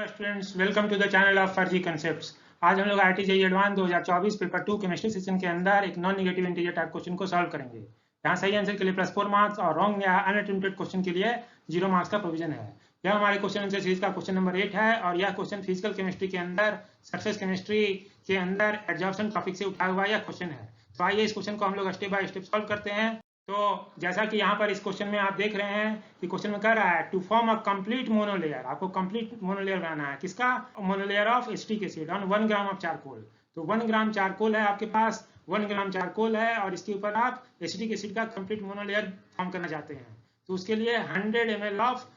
Hello students, welcome to the channel of फर्जी concepts. आज हम लोग IIT JEE advance 2024 paper 2 chemistry session के अंदर एक non negative integer type question को सॉल्व करेंगे। यहाँ सही आंसर के लिए +4 मार्क्स और रॉन्ग या अनअटेम्प्टेड क्वेश्चन के लिए 0 मार्क्स का प्रोविजन है। यह हमारे क्वेश्चन आंसर सीरीज का क्वेश्चन नंबर 8 है और यह क्वेश्चन फिजिकल केमिस्ट्री के अंदर सरफेस केमिस्ट्री के अंदर एडजॉर्प्शन टॉपिक से उठाया हुआ यह क्वेश्चन है। तो आइए इस क्वेश्चन को हम लोग स्टेप बाय स्टेप सॉल्व करते हैं। तो जैसा कि यहाँ पर इस क्वेश्चन में आप देख रहे हैं कि क्वेश्चन में कह रहा है to form a complete monolayer. आपको कंप्लीट मोनोलेयर बनाना है। किसका? Monolayer of acetic acid on 1 gram of charcoal. तो 1 ग्राम चारकोल है आपके पास, 1 ग्राम चारकोल है और इसके ऊपर आप एसिटिक एसिड का कंप्लीट मोनोलेयर फॉर्म करना चाहते हैं। तो उसके लिए 100 ml of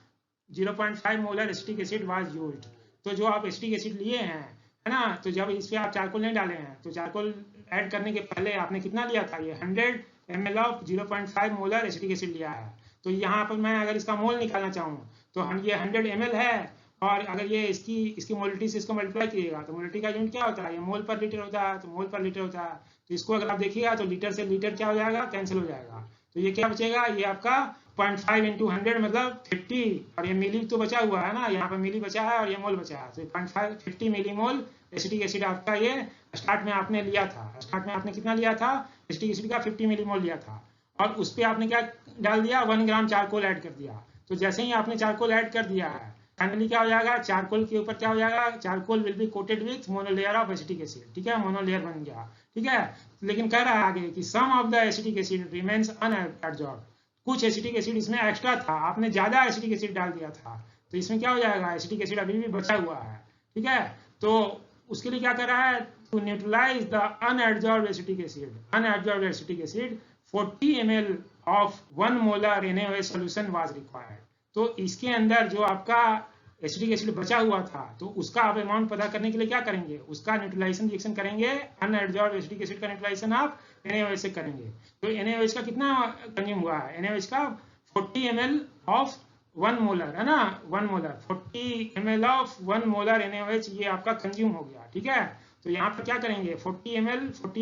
0.5 molar acetic acid was used. तो जो आप एसिटिक एसिड लिए हैं, है ना, तो जब इस पे आप चारकोल नहीं डाले हैं तो चारकोल ऐड करने के पहले आपने कितना लिया था? ये 100 ml of 0.5 molar acetic acid लिया है। तो यहाँ पर मैं अगर इसका मोल निकालना चाहूँ तो हम ये 100 ml है और अगर ये इसकी मोलिटी से इसको मल्टीप्लाई कीजिएगा तो मोलिटी का यूनिट क्या होता है? ये मोल पर लीटर होता है। तो मोल पर लीटर होता है तो इसको अगर आप देखिएगा तो लीटर से लीटर क्या हो जाएगा? कैंसिल हो जाएगा। तो ये क्या बचेगा? ये आपका 0.5 × 100 मतलब 50 और ये मिली तो बचा हुआ है ना, यहाँ पर मिली बचा है और ये मोल बचा है। तो 50 मिली मोल एसिटिक एसिड आपका ये स्टार्ट में आपने लिया था। स्टार्ट में आपने कितना लिया था? एसिटिक एसिड का 50 मिली मोल लिया था और उस पर आपने क्या डाल दिया? 1 ग्राम चारकोल ऐड कर दिया। तो जैसे ही आपने चारकोल ऐड कर दिया है फाइनली क्या हो जाएगा? चारकोल के ऊपर क्या हो जाएगा? Charcoal will be coated with monolayer of acetic acid. ठीक है, मोनोलेयर बन गया। ठीक है, लेकिन कह रहा है आगे कि sum of the acetic acid remains unabsorbed. कुछ एसिटिक एसिड इसमें एक्स्ट्रा था, आपने ज्यादा एसिटिक एसिड डाल दिया था तो इसमें क्या हो जाएगा? एसिटिक एसिड अभी भी बचा हुआ है। ठीक है, तो उसके लिए क्या कर रहा है? To neutralise the unabsorbed acetic acid, unabsorbed acetic acid 40 ml of 1 molar NaOH solution was required. तो इसके अंदर जो आपका एसिटिक एसिड बचा हुआ था तो उसका आप अमाउंट पता करने के लिए क्या करेंगे? उसका न्यूट्रलाइजेशन रिएक्शन करेंगे। अनएब्जॉर्ब्ड एसिटिक एसिड का न्यूट्रलाइजेशन आप NaOH से करेंगे। तो NaOH का कितना कंज्यूम हुआ है? NaOH का 40 ml ऑफ 1 मोलर, है ना, 1 molar 40 ml of 1 molar NaOH ये आपका कंज्यूम हो गया। ठीक है, तो यहाँ पर क्या करेंगे? 40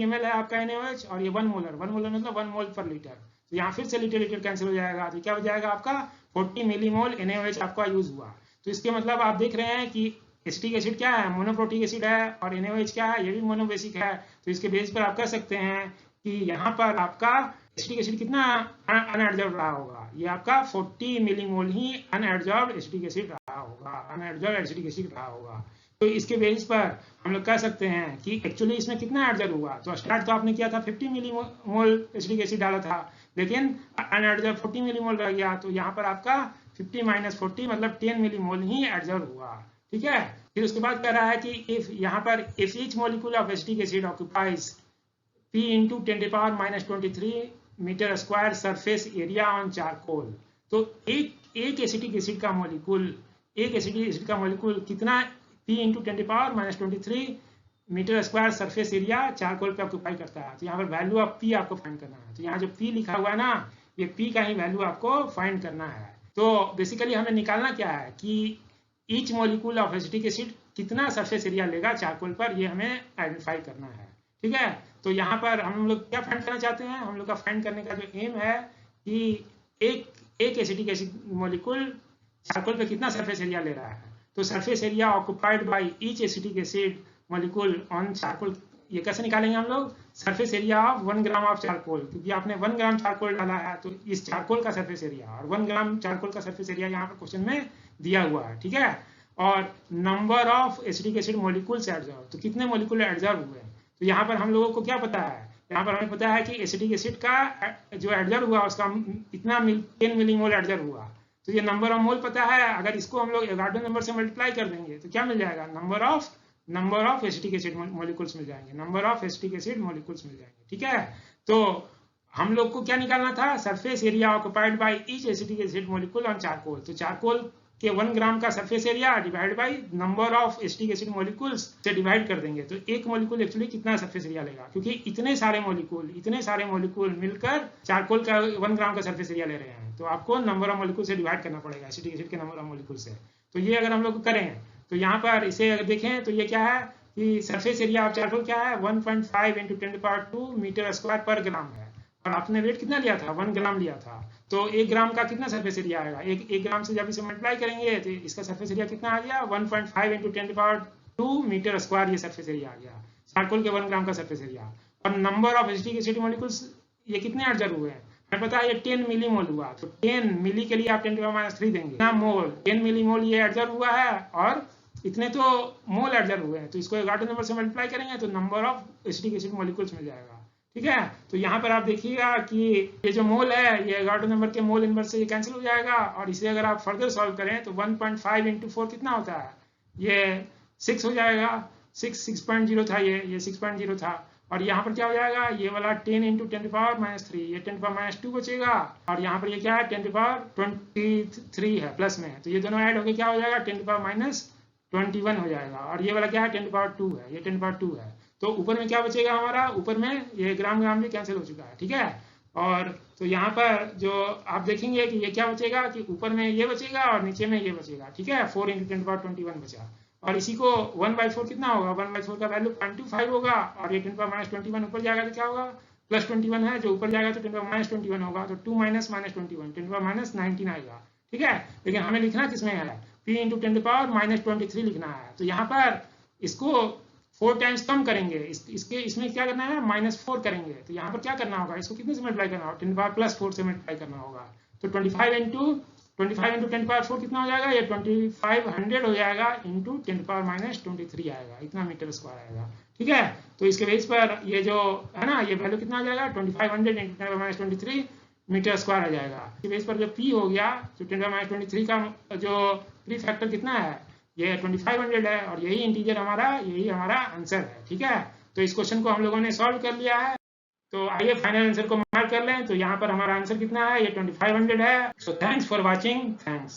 ml है आपका NaOH और ये 1 मोलर मतलब 1 मोल पर लीटर। तो यहाँ फिर से लीटर कैंसिल हो जाएगा। तो क्या हो जाएगा? आपका 40 मिलीमोल NaOH आपका यूज हुआ। तो इसके मतलब आप देख रहे हैं कि एसिटिक एसिड क्या है? मोनोप्रोटिक एसिड है और NaOH क्या है? ये भी मोनोबेसिक है। तो इसके बेस पर आप कह सकते हैं कि यहाँ पर आपका एसिटिक एसिड कितना अनएब्जॉर्ब रहा होगा? ये आपका 40 मिलीमोल ही अनएब्जॉर्ब एसिटिक एसिड रहा होगा, अनएब्जॉर्ब एसिटिक एसिड रहा होगा। तो इसके बेस पर हम लोग कह सकते हैं कि एक्चुअली इसमें कितना एब्जॉर्ब हुआ? तो स्टार्ट तो आपने किया था 50 मिलीमोल एसिटिक एसिड डाला था लेकिन अनएब्जॉर्ब 40 मिलीमोल रह गया। तो यहाँ पर आपका 50 - 40 मतलब 10 मिलीमोल ही एब्जॉर्ब हुआ। ठीक है, फिर उसके बाद कह रहा है कि इफ यहाँ पर if each molecule of acetic acid occupies P × 10⁻⁻23 metre square surface area on charcoal. तो एक एसिटिक एसिड का मॉलिक्यूल कितना P × 10⁻⁻23 metre square surface area charcoal पे ऑक्यूपाई करता है। तो यहाँ पर वैल्यू ऑफ P आपको फाइंड करना है। तो यहाँ जो P लिखा हुआ है ना, ये P का ही वैल्यू आपको फाइंड करना है। तो बेसिकली हमें निकालना क्या है कि each molecule of acetic acid कितना सरफेस एरिया लेगा चारकोल पर, ये हमें आइडेंटिफाई करना है। ठीक है, तो यहाँ पर हम लोग क्या फाइंड करना चाहते हैं? हम लोग का फाइंड करने का जो एम है कि एक एसिटिक एसिड मॉलिक्यूल चारकोल पे कितना सरफेस एरिया ले रहा है। तो surface area occupied by each acetic acid molecule on charcoal, ये कैसे निकालेंगे हम लोग? Surface area of 1 gram of charcoal, क्योंकि आपने 1 ग्राम चारकोल डाला है तो इस चारकोल का सरफेस एरिया और 1 ग्राम चारकोल का सरफेस एरिया यहाँ पर क्वेश्चन में दिया हुआ है। ठीक है, और number of acetic acid molecules absorb, तो कितने मॉलिक्यूल एब्जॉर्ब हुए। तो यहाँ पर हम लोगों को क्या पता है? यहाँ पर हमें पता है कि एसिटिक एसिड का जो एब्जॉर्ब हुआ उसका इतना 10 मिलीमोल एब्जॉर्ब हुआ। तो ये नंबर ऑफ मोल पता है, अगर इसको हम लोग एवोगाड्रो नंबर से मल्टीप्लाई कर देंगे तो क्या मिल जाएगा? Number of acetic acid molecules मिल जाएंगे, number of acetic acid molecules मिल जाएंगे। ठीक है, तो हम लोग को क्या निकालना था? Surface area occupied by each acetic acid molecule on charcoal. तो चारकोल के 1 ग्राम का surface area divide by number of acetic acid molecules से डिवाइड कर देंगे। तो एक मॉलिक्यूल एक्चुअली कितना सरफेस एरिया लेगा, क्योंकि इतने सारे मॉलिक्यूल मिलकर चारकोल का 1 ग्राम का सरफेस एरिया ले रहे हैं। तो आपको नंबर ऑफ मॉलिक्यूल से डिवाइड करना पड़ेगा, एसिटिक एसिड के नंबर ऑफ मॉलिक्यूल से। तो ये अगर हम लोग करें तो यहाँ पर इसे अगर देखें तो ये क्या है कि सरफेस एरिया ऑफ चारकोल क्या है? 1.5 × 10⁻² मीटर स्क्वायर पर ग्राम है। और आपने वेट कितना लिया था, 1 ग्राम लिया था, तो 1 ग्राम का कितना सरफेस एरिया आएगा, एक ग्राम से जब इसे मल्टीप्लाई करेंगे तो इसका सरफेस एरिया कितना आ गया, 1.5 × 10⁻² मीटर स्क्वायर ये सरफेस एरिया आ गया, चारकोल के 1 ग्राम का सरफेस एरिया। और number of acetic acid molecules ये कितने ऑब्जर्व हुए हैं, हमें पता है ये 10 मिलीमोल हुआ, तो 10 मिली के लिए आप 10⁻³ देंगे ना, मोल 10 मिलीमोल ये ऑब्जर्व हुआ है और इतने तो मोल ऑब्जर्व हुए हैं, तो इसको एगार्टो नंबर से मल्टीप्लाई करेंगे तो number of acetic acid molecules मिल जाएगा। ठीक है, तो यहाँ पर आप देखिएगा कि ये जो मोल है ये एगार्टो नंबर के मोल इनवर्स से ये कैंसिल हो जाएगा, और इसे अगर आप फर्दर सॉल्व करें तो 1.5 × 4 कितना होता है, ये 6 हो जाएगा, 6.0 था, ये 6.0 था, और यहाँ पर क्या हो जाएगा, ये वाला 10 × 10⁻³ ये 10⁻² बचेगा, और यहाँ पर ये क्या है 10⁻23 है प्लस में, तो ये दोनों ऐड होके क्या हो जाएगा 10⁻21 हो जाएगा, और ये वाला क्या है 10⁻2 है, ये 10⁻2 है, तो ऊपर में क्या बचेगा हमारा, ऊपर में ये ग्राम भी कैंसिल हो चुका है। ठीक है, और तो यहाँ पर जो आप देखेंगे कि ये क्या बचेगा कि ऊपर में ये बचेगा और नीचे में ये बचेगा। ठीक है, 4 × 10⁻21 बचा, और इसी को 1/4 कितना होगा, 1/4 का वैल्यू 0.25 होगा, और ये 10⁻21 ऊपर जाएगा तो क्या होगा, +21 है जो ऊपर जाएगा तो 10⁻21 होगा, तो 2 - -21 10⁻19 आएगा। ठीक है, लेकिन हमें लिखना किसमें है, P × 10⁻23 लिखना है, तो यहाँ पर इसको 4 टाइम्स कम करेंगे, इसमें क्या करना है -4 करेंगे, तो यहाँ पर क्या करना होगा, इसको कितने से मल्टीप्लाई करना होगा, 10⁻+4 से मल्टीप्लाई करना होगा, तो 25 × 10⁻4 कितना हो जाएगा, ये 2500 हो जाएगा इंटू 10⁻23 आएगा, इतना मीटर स्क्वायर आएगा। ठीक है, तो इसके बेस पर ये जो है ना ये वैल्यू कितना आ जाएगा 2500 × 10⁻23 मीटर स्क्वायर आ जाएगा। इसके बेस पर जो P हो गया, तो 10⁻23 का जो प्री फैक्टर कितना है, ये 2500 है, और यही इंटीजर यही हमारा आंसर है। ठीक है, तो इस क्वेश्चन को हम लोगों ने सॉल्व कर लिया है, तो आइए फाइनल आंसर को मार्क कर लें, तो यहाँ पर हमारा आंसर कितना है, ये 2500 है। So thanks for watching, thanks.